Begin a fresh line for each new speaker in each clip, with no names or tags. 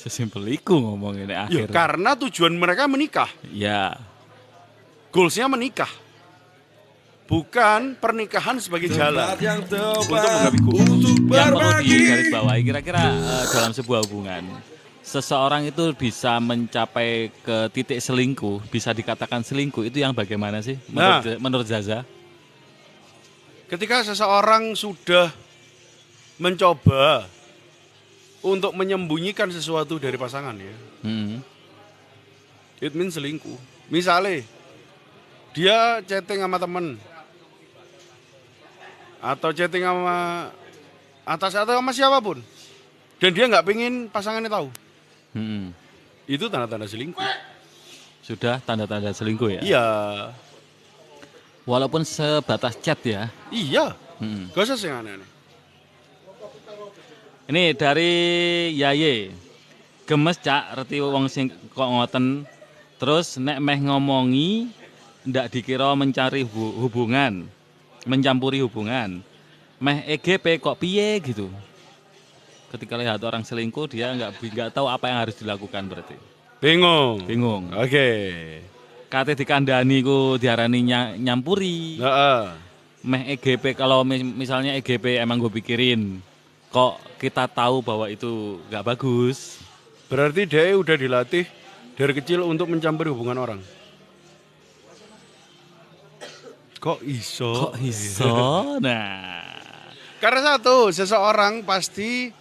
Sesimpel iku ngomongin
Ya,
akhir.
karena tujuan mereka menikah.
Ya.
Goalsnya menikah. Bukan pernikahan sebagai jalan untuk menggapai goals.
Yang perlu digarisbawahi kira-kira dalam sebuah hubungan, seseorang itu bisa mencapai ke titik selingkuh, bisa dikatakan selingkuh itu yang bagaimana sih menurut Zaza?
Ketika seseorang sudah mencoba untuk menyembunyikan sesuatu dari pasangannya, it means selingkuh. Misalnya dia chatting sama temen atau chatting sama atas atau sama siapapun, dan dia nggak pengen pasangannya tahu, itu tanda-tanda selingkuh.
Sudah tanda-tanda selingkuh ya?
Iya.
Walaupun sebatas chat ya.
Iya. Gak usah sih aneh-aneh.
Ini dari Yaye. Gemes cak reti wong sing kok ngoten. Terus nek meh ngomongi ndak dikira mencari hubungan, mencampuri hubungan. Meh EGP kok piye gitu. Ketika lihat orang selingkuh dia nggak tahu apa yang harus dilakukan berarti.
Bingung. Oke.
Kate dikandani ku diarani nyampuri. Meh EGP kalau misalnya EGP emang gue pikirin, kok kita tahu bahwa itu nggak bagus.
Berarti dia udah dilatih dari kecil untuk mencampuri hubungan orang. Kok iso?
Nah.
Karena satu, seseorang pasti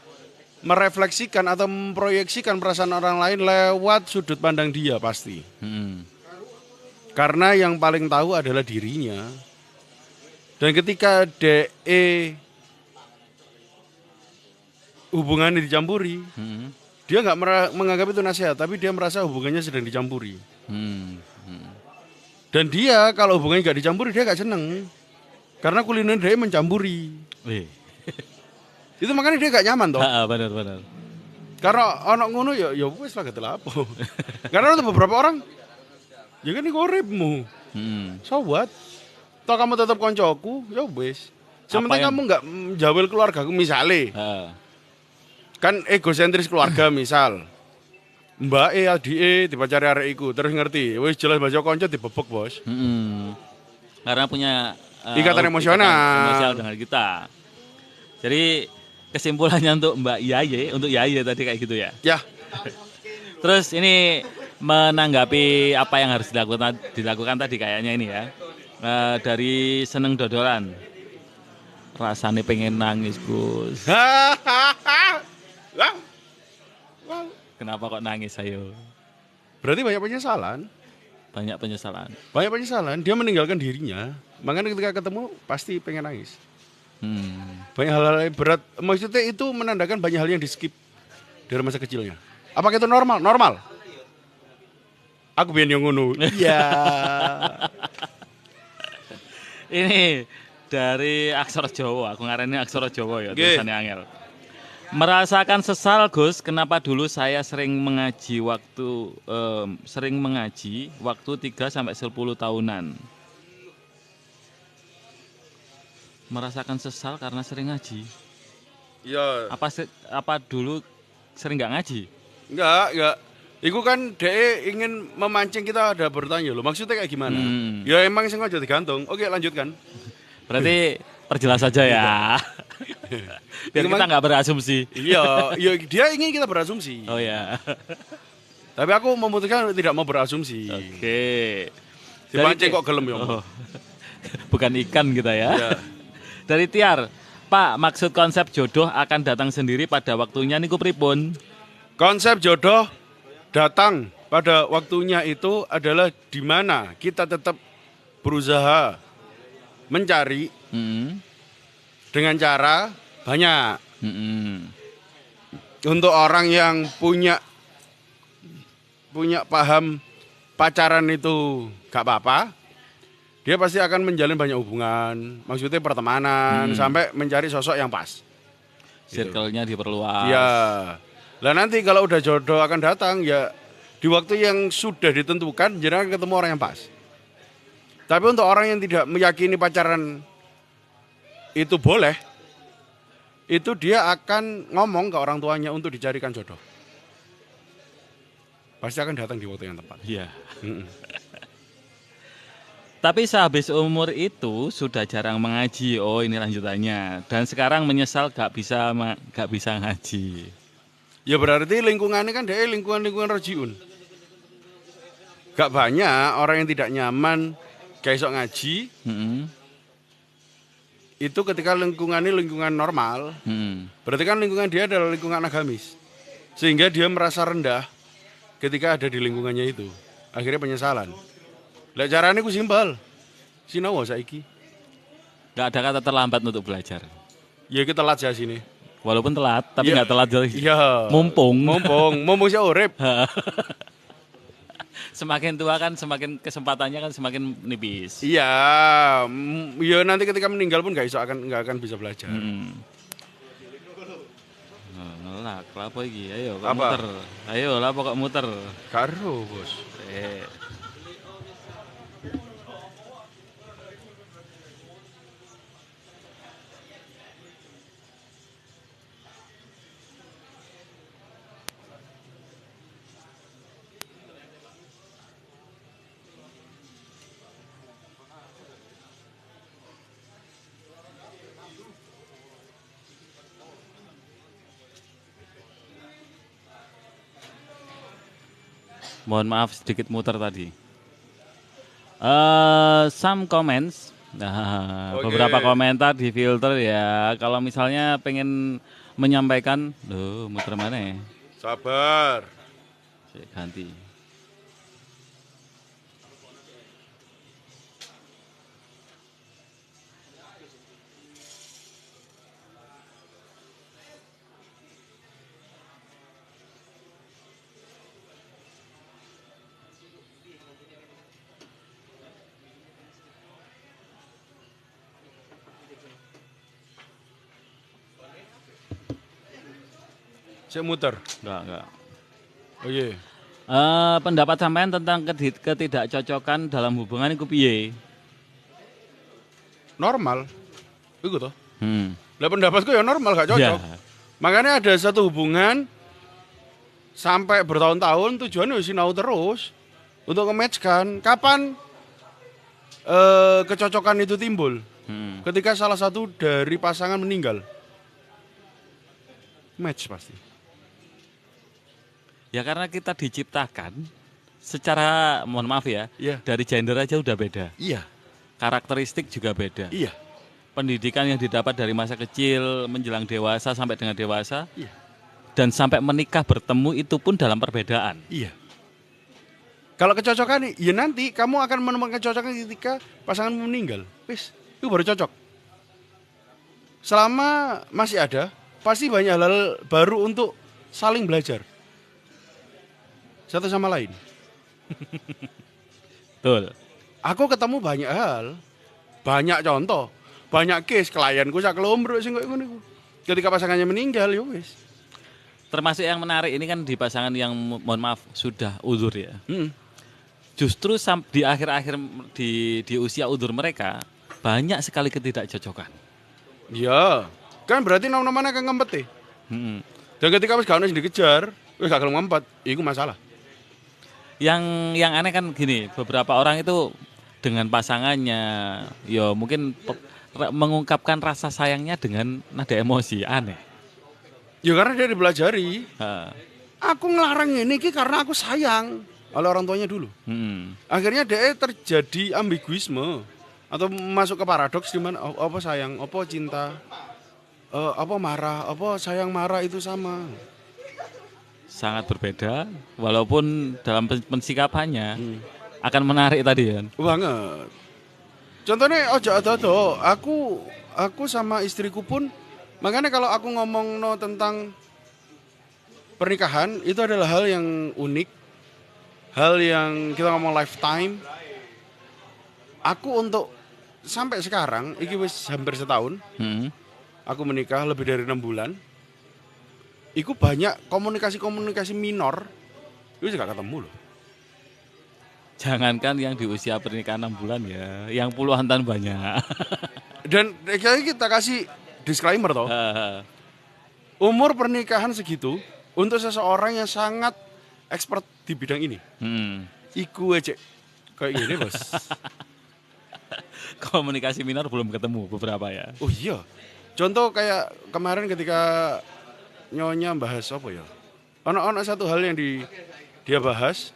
merefleksikan atau memproyeksikan perasaan orang lain lewat sudut pandang dia pasti. Karena yang paling tahu adalah dirinya. Dan ketika DE hubungannya dicampuri, dia nggak menganggap itu nasihat, tapi dia merasa hubungannya sedang dicampuri. Dan dia kalau hubungannya nggak dicampuri, dia nggak seneng. Karena kuliner dia mencampuri. Itu makanya dia nggak nyaman toh.
Benar.
Karena anak ngono ya wes lah ketel apa. Karena untuk beberapa orang, ya kan ini uripmu. So what? Toh kamu tetap koncoku, ya wes. Sementing kamu nggak menjawel keluargaku misalnya. Kan egosentris keluarga misal. Mbak adike dipacari arek iku terus ngerti. Wis jelas baca konco dibebek, Bos.
Karena punya
ikatan emosional
dengan kita. Jadi kesimpulannya untuk Mbak Yaye, untuk Yaye tadi kayak gitu ya.
Ya.
Terus ini menanggapi apa yang harus dilakukan tadi kayaknya ini ya. Dari seneng dodolan. Rasanya pengen nangis, Gus. Kenapa kok nangis ayo?
Berarti banyak penyesalan. Banyak penyesalan. Dia meninggalkan dirinya. Makanya ketika ketemu pasti pengen nangis. Banyak hal-hal yang berat. Maksudnya itu menandakan banyak hal yang di skip dari masa kecilnya. Apakah itu normal? Normal. Aku biar yang ngono. Iya.
Ini dari aksara Jawa. Aku ngarani aksara Jawa ya. Tulisannya angel. Merasakan sesal, Gus, kenapa dulu saya sering mengaji waktu 3 sampai 10 tahunan. Merasakan sesal karena sering ngaji.
Iya.
Apa dulu sering nggak ngaji?
Enggak. Iku kan DE ingin memancing kita ada bertanya loh. Maksudnya kayak gimana? Ya emang sengaja digantung. Oke, lanjutkan.
Berarti perjelas saja ya. Biar kita nggak berasumsi.
Iya, dia ingin kita berasumsi.
Oh ya.
Tapi aku memutuskan tidak mau berasumsi.
Oke.
Dipancing kok gelem ya.
Bukan ikan kita ya.
Ya.
Dari Tiar, Pak, maksud konsep jodoh akan datang sendiri pada waktunya niku pripun?
Konsep jodoh datang pada waktunya itu adalah di mana kita tetap berusaha mencari dengan cara banyak. Untuk orang yang punya paham pacaran itu gak apa-apa, dia pasti akan menjalin banyak hubungan, maksudnya pertemanan, sampai mencari sosok yang pas.
Circle-nya diperluas.
Ya. Lah nanti kalau udah jodoh akan datang ya di waktu yang sudah ditentukan, jangan ketemu orang yang pas. Tapi untuk orang yang tidak meyakini pacaran itu boleh, itu dia akan ngomong ke orang tuanya untuk dicarikan jodoh. pasti akan datang di waktu yang tepat.
Iya.
Mm-mm.
Tapi sehabis umur itu sudah jarang mengaji. Oh, ini lanjutannya. Dan sekarang menyesal gak bisa ngaji.
Ya berarti lingkungannya kan dia lingkungan rojiun. Gak banyak orang yang tidak nyaman kayak sok ngaji. Itu ketika lingkungannya lingkungan normal. Berarti kan lingkungan dia adalah lingkungan agamis. Sehingga dia merasa rendah ketika ada di lingkungannya itu. Akhirnya penyesalan. Lah caranya ku simpel. Sinau saiki.
Gak ada kata terlambat untuk belajar.
Ya kita telat ya sini.
Walaupun telat, tapi
Ya.
gak telat lagi.
Iya.
Mumpung.
Mumpung sih urip.
Semakin tua kan semakin kesempatannya kan semakin nipis.
Iya, ya nanti ketika meninggal pun nggak akan bisa belajar.
Lah, apa iki? Ayo kok
Apa?
muter. Ayo lah pokok muter.
Karo bos.
Mohon maaf sedikit muter tadi. Some comments. Nah,
Oke.
beberapa komentar di filter ya. Kalau misalnya pengen menyampaikan, loh muter mana ya?
Sabar.
Saya ganti.
Saya muter.
Enggak.
Oh iya.
Pendapat sampean tentang ketidakcocokan dalam hubungan itu piye?
Normal. Itu toh.
Hmm.
Lah pendapatku ya normal gak cocok.
Ya.
Makanya ada satu hubungan sampai bertahun-tahun tujuannya sinau terus untuk nge-match-kan kapan kecocokan itu timbul. Ketika salah satu dari pasangan meninggal. Match pasti.
Ya karena kita diciptakan secara, mohon maaf ya,
Iya.
dari gender aja udah beda.
Iya.
Karakteristik juga beda.
Iya.
Pendidikan yang didapat dari masa kecil menjelang dewasa sampai dengan dewasa.
Iya.
Dan sampai menikah bertemu itu pun dalam perbedaan.
Iya. Kalau kecocokan ya nanti kamu akan menemukan kecocokan ketika pasanganmu meninggal. Wis, itu baru cocok. Selama masih ada, pasti banyak hal baru untuk saling belajar. Satu sama lain.
Betul.
Aku ketemu banyak hal, banyak contoh, banyak case klienku sak kelombrok sing koyo ngono iku. Ketika pasangannya meninggal ya wis.
Termasuk yang menarik ini kan di pasangan yang mohon maaf sudah uzur ya. Justru di akhir-akhir di usia uzur mereka banyak sekali ketidakcocokan.
Iya, kan berarti nama-namanya akan ngempet. Dan ketika wis gak ono sing dikejar, wis gak gelem ngempet, iku masalah.
Yang aneh kan gini, beberapa orang itu dengan pasangannya, ya mungkin mengungkapkan rasa sayangnya dengan nada emosi, aneh.
Ya karena dia dipelajari.
Ha.
Aku ngelarang ini karena aku sayang oleh orang tuanya dulu. Akhirnya dia terjadi ambiguisme atau masuk ke paradoks di mana apa sayang, apa cinta, apa marah, apa sayang marah itu sama.
Sangat berbeda, walaupun dalam pensikapannya akan menarik tadi kan.
Banget. Contohnya ojo ado-ado, aku sama istriku pun, makanya kalau aku ngomong tentang pernikahan itu adalah hal yang unik, hal yang kita ngomong lifetime. Aku untuk sampai sekarang, ini wis hampir setahun, aku menikah lebih dari 6 bulan. Iku banyak komunikasi minor, itu gak ketemu loh.
Jangankan yang di usia pernikahan 6 bulan ya, yang puluhan tahun banyak.
Dan kita kasih disclaimer toh. Umur pernikahan segitu untuk seseorang yang sangat expert di bidang ini. Iku aja kayak gini, Bos.
Komunikasi minor belum ketemu beberapa ya.
Oh iya. Contoh kayak kemarin ketika Nyonya bahas apa ya? Ono satu hal yang dia bahas.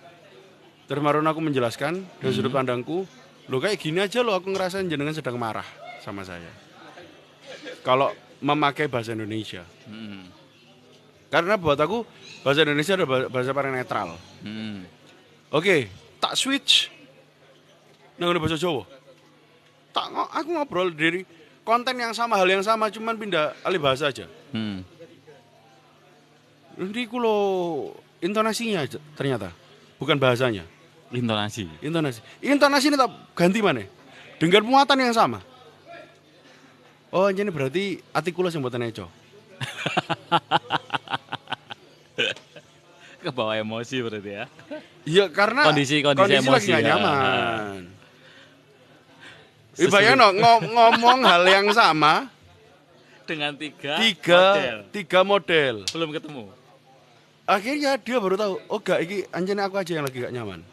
Terus marun aku menjelaskan dari sudut pandangku. Lo kayak gini aja lo aku ngerasain jenengan sedang marah sama saya. Kalau memakai bahasa Indonesia. Karena buat aku bahasa Indonesia adalah bahasa paling netral. Oke, tak switch nang bahasa Jawa. Aku ngobrol dari konten yang sama, hal yang sama, cuman pindah alih bahasa aja. Nanti kulo intonasinya aja, ternyata bukan bahasanya.
Intonasi
Intonasi ini tak ganti mana? Dengan muatan yang sama. Oh, ini berarti artikulasi yang buatan eco.
Kebawa emosi berarti ya.
Iya, karena
kondisi
lagi
emosi
gak
ya.
nyaman. Bayangin ngomong hal yang sama
dengan
tiga model.
Belum ketemu.
Akhirnya dia baru tahu, oh gak, ini anjane aku aja yang lagi gak nyaman.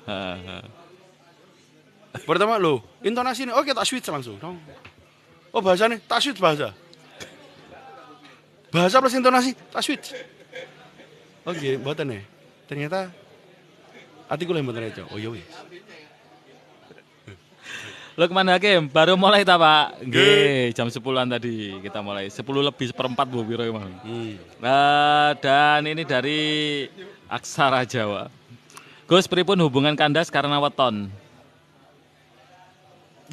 Pertama lo, intonasi ini, oke tak switch langsung. Oh bahasa nih, tak switch bahasa. Bahasa plus intonasi, tak switch. Oke, buatan nih. Ternyata artikel yang buatan aja. Oh iya wis.
Lukman Hakim, baru mulai ta Pak? Nggih, jam 10-an tadi kita mulai. 10 lebih seperempat Bu Biro emang. Dan ini dari Aksara Jawa. Gus, pripun hubungan kandas karena weton?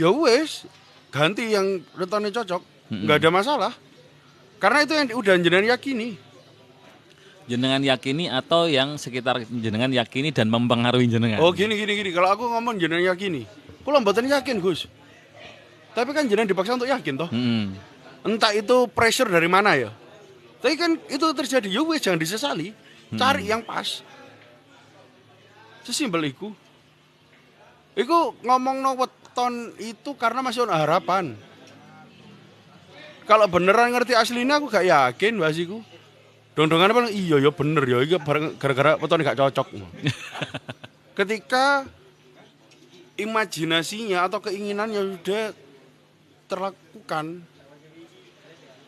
Ya wis, ganti yang wetonnya cocok. Enggak ada masalah. Karena itu yang udah jenengan yakini.
Jenengan yakini atau yang sekitar jenengan yakini dan mempengaruhi jenengan?
Oh gini. Kalau aku ngomong jenengan yakini. Kulo mboten yakin, Gus. Tapi kan jenengan dipaksa untuk yakin toh. Entah itu pressure dari mana ya. Tapi kan itu terjadi, ya wis jangan disesali. Cari yang pas. Sesimpel iku. Iku ngomong no weton itu karena masih ada harapan. Kalau beneran ngerti aslinya aku gak yakin bahas iku. Dong-dongan apa? Iya ya bener ya, iki gara-gara weton gak cocok. Ketika imajinasinya atau keinginannya sudah terlakukan,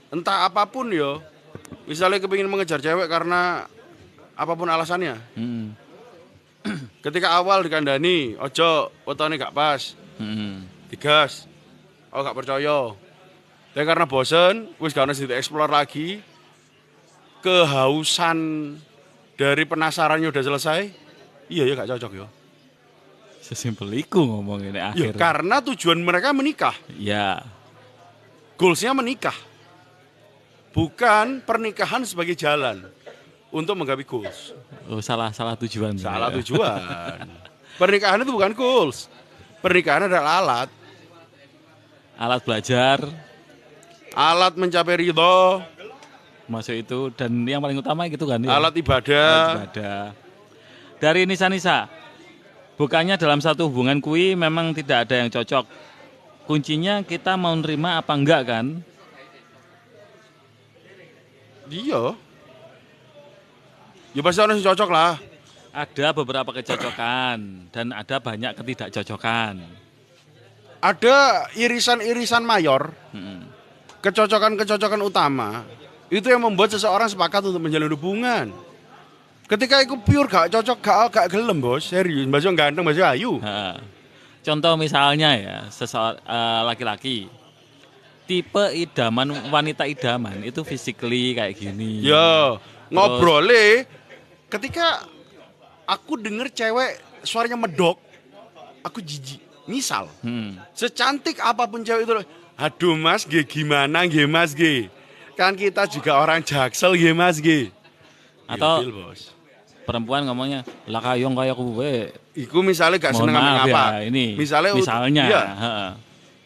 entah apapun ya, misalnya kepingin mengejar cewek karena apapun alasannya, ketika awal dikandani, ojo wetone gak pas, digas, oh gak percaya, tapi karena bosen, wis gak harus di-explore lagi, kehausan dari penasarannya udah selesai, iya ya gak cocok ya.
Sesimpel itu ngomongin akhir.
Ya, karena tujuan mereka menikah.
Ya.
Goalsnya menikah. Bukan pernikahan sebagai jalan untuk menggapai goals.
Oh, salah tujuan.
Salah tujuan. Pernikahan itu bukan goals. Pernikahan adalah alat.
Alat belajar.
Alat mencapai ridho.
Masuk itu. Dan yang paling utama gitu kan.
Alat ibadah.
Alat ibadah. Dari Nisa. Bukannya dalam satu hubungan kui memang tidak ada yang cocok. Kuncinya kita mau nerima apa enggak kan?
Iya. Ya pasti orang yang cocok lah.
Ada beberapa kecocokan dan ada banyak ketidakcocokan.
Ada irisan-irisan mayor. Kecocokan-kecocokan utama. Itu yang membuat seseorang sepakat untuk menjalin hubungan. Ketika itu pure gak cocok, gak gelem bos, serius, masih ganteng, masih ayu.
Contoh misalnya ya, laki-laki, tipe idaman, wanita idaman itu physically kayak gini.
Ya, ngobrolnya, ketika aku denger cewek suaranya medok, aku jijik. Misal, secantik apapun cewek itu, aduh mas, gimana mas, kan kita juga orang Jaksel, mas,
atau
Gil, bos.
Perempuan ngomongnya lah kayong kayak gue.
Iku misalnya gak seneng sama apa?
Ya, ini.
Misalnya,
iya.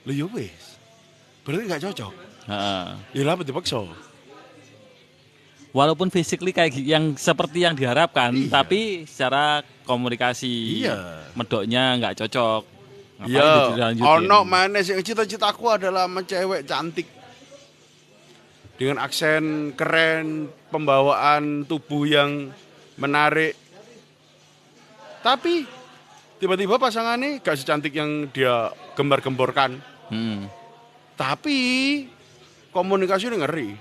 Loh ya wes, berarti gak cocok. Ya lah dipaksa.
Walaupun physically kayak yang seperti yang diharapkan, tapi secara komunikasi medoknya nggak cocok.
Iya. Ono mana sih cita-citaku adalah cewek cantik dengan aksen keren, pembawaan tubuh yang menarik, Tapi tiba-tiba pasangannya gak secantik yang dia gembar-gemborkan. Tapi komunikasinya ngeri.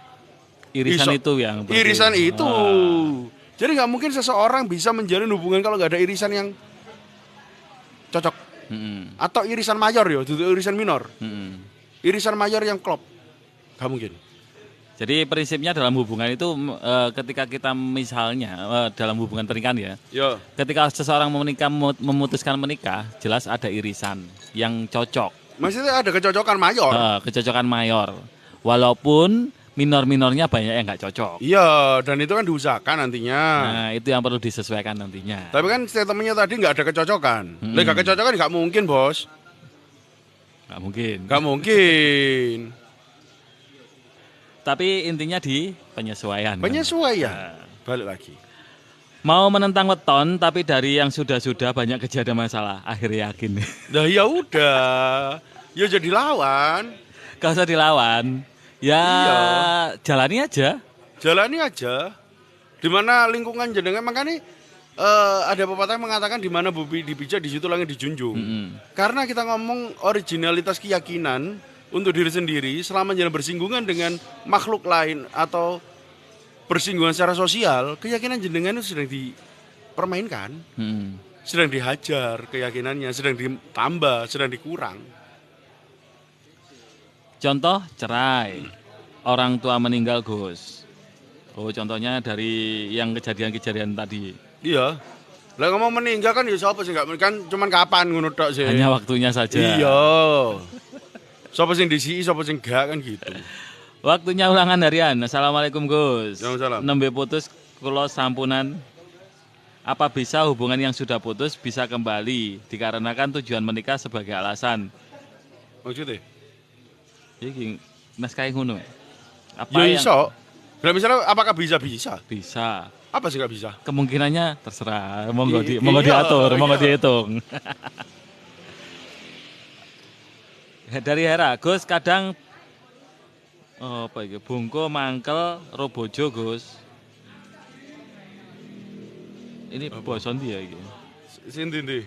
Irisan itu yang
irisan itu. Jadi nggak mungkin seseorang bisa menjalin hubungan kalau nggak ada irisan yang cocok. Atau irisan mayor ya, itu irisan minor. Irisan mayor yang klop. Nggak mungkin.
Jadi prinsipnya dalam hubungan itu ketika kita misalnya dalam hubungan pernikahan ya. Ketika seseorang memutuskan menikah, jelas ada irisan yang cocok.
Maksudnya ada kecocokan mayor.
Kecocokan mayor. Walaupun minor-minornya banyak yang nggak cocok.
Iya, dan itu kan diusahakan nantinya.
Nah, itu yang perlu disesuaikan nantinya.
Tapi kan statementnya tadi nggak ada kecocokan. Nggak kecocokan nggak mungkin, Bos.
Nggak mungkin.
Nggak mungkin.
Tapi intinya di penyesuaian.
Penyesuaian. Balik lagi.
Mau menentang weton, tapi dari yang sudah-sudah banyak kejadian masalah. Akhirnya yakin.
Nah ya udah, ya jadi lawan.
Gak usah dilawan. Ya jalani aja.
Jalani aja. Dimana lingkungan jenengan makanya ada pepatah yang mengatakan di mana bumi dipijak di situ langit dijunjung. Karena kita ngomong originalitas keyakinan untuk diri sendiri selama jangan bersinggungan dengan makhluk lain atau bersinggungan secara sosial, keyakinan jenengan itu sedang dipermainkan, sedang dihajar keyakinannya, sedang ditambah, sedang dikurang.
Contoh cerai, orang tua meninggal Gus. Oh contohnya dari yang kejadian-kejadian tadi.
Iya. Lah ngomong meninggal kan ya siapa sih enggak kan cuman kapan ngono tok sih.
Hanya waktunya saja.
Iya. Siapa sing disiki, siapa sing enggak kan gitu.
Waktunya ulangan harian. Assalamualaikum Gus.
Waalaikumsalam.
Nembe putus kula sampunan. Apa bisa hubungan yang sudah putus bisa kembali dikarenakan tujuan menikah sebagai alasan?
Maksudnya?
Iki naskah ngono. Apa
Ya
yang
iso. Lah misalnya apakah bisa?
bisa?
Apa sih enggak bisa?
Kemungkinannya terserah. Monggo
Iya,
diatur, monggo
iya.
dihitung. Dari Hera, Gus kadang apa iki? Bungko mangkel robojo, Gus. Ini boson dia iki.
Sinti ndi?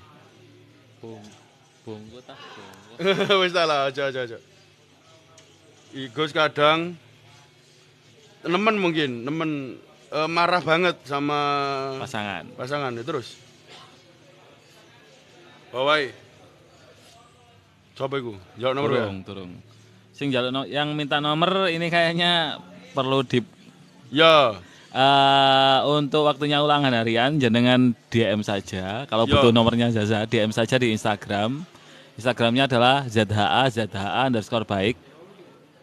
Bungko tak bungko.
Wis salah, aja. Gus kadang nemen marah banget sama pasangan terus. Bawai. Coba iku, jawab nomor ya.
Turung. Sing jaluk yang minta nomor ini kayaknya perlu di
Ya.
Untuk waktunya ulangan harian jenengan DM saja. Kalau butuh nomornya Zaza, DM saja di Instagram. Instagramnya adalah ZHA_baik.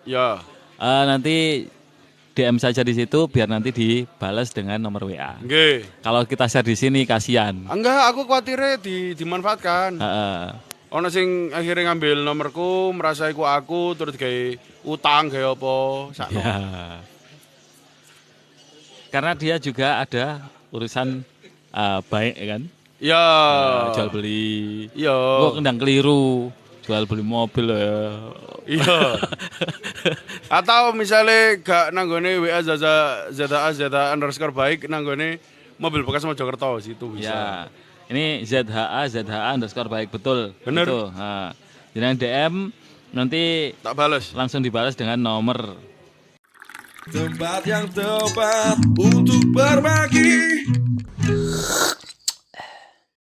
Ya.
Nanti DM saja di situ biar nanti dibalas dengan nomor WA.
Nggih.
Kalau kita share di sini kasihan.
Enggak, aku khawatirnya dimanfaatkan. Ono sing akhirnya ngambil nomorku, merasa iku aku terus gawe utang gawe apa, sakno.
Ya. Karena dia juga ada urusan baik kan?
Ya.
Jual beli.
Iya.
Kok kendang keliru. Jual beli mobil ya.
Iya. Atau misalnya gak nanggone WA ZHA_baik nanggone mobil bekas Mojokerto situ bisa.
Ya. Ini ZHA_baik betul.
Bener.
Gitu. Nah, jangan DM nanti
Tak balas.
langsung dibalas dengan nomor.
Tempat yang tepat untuk berbagi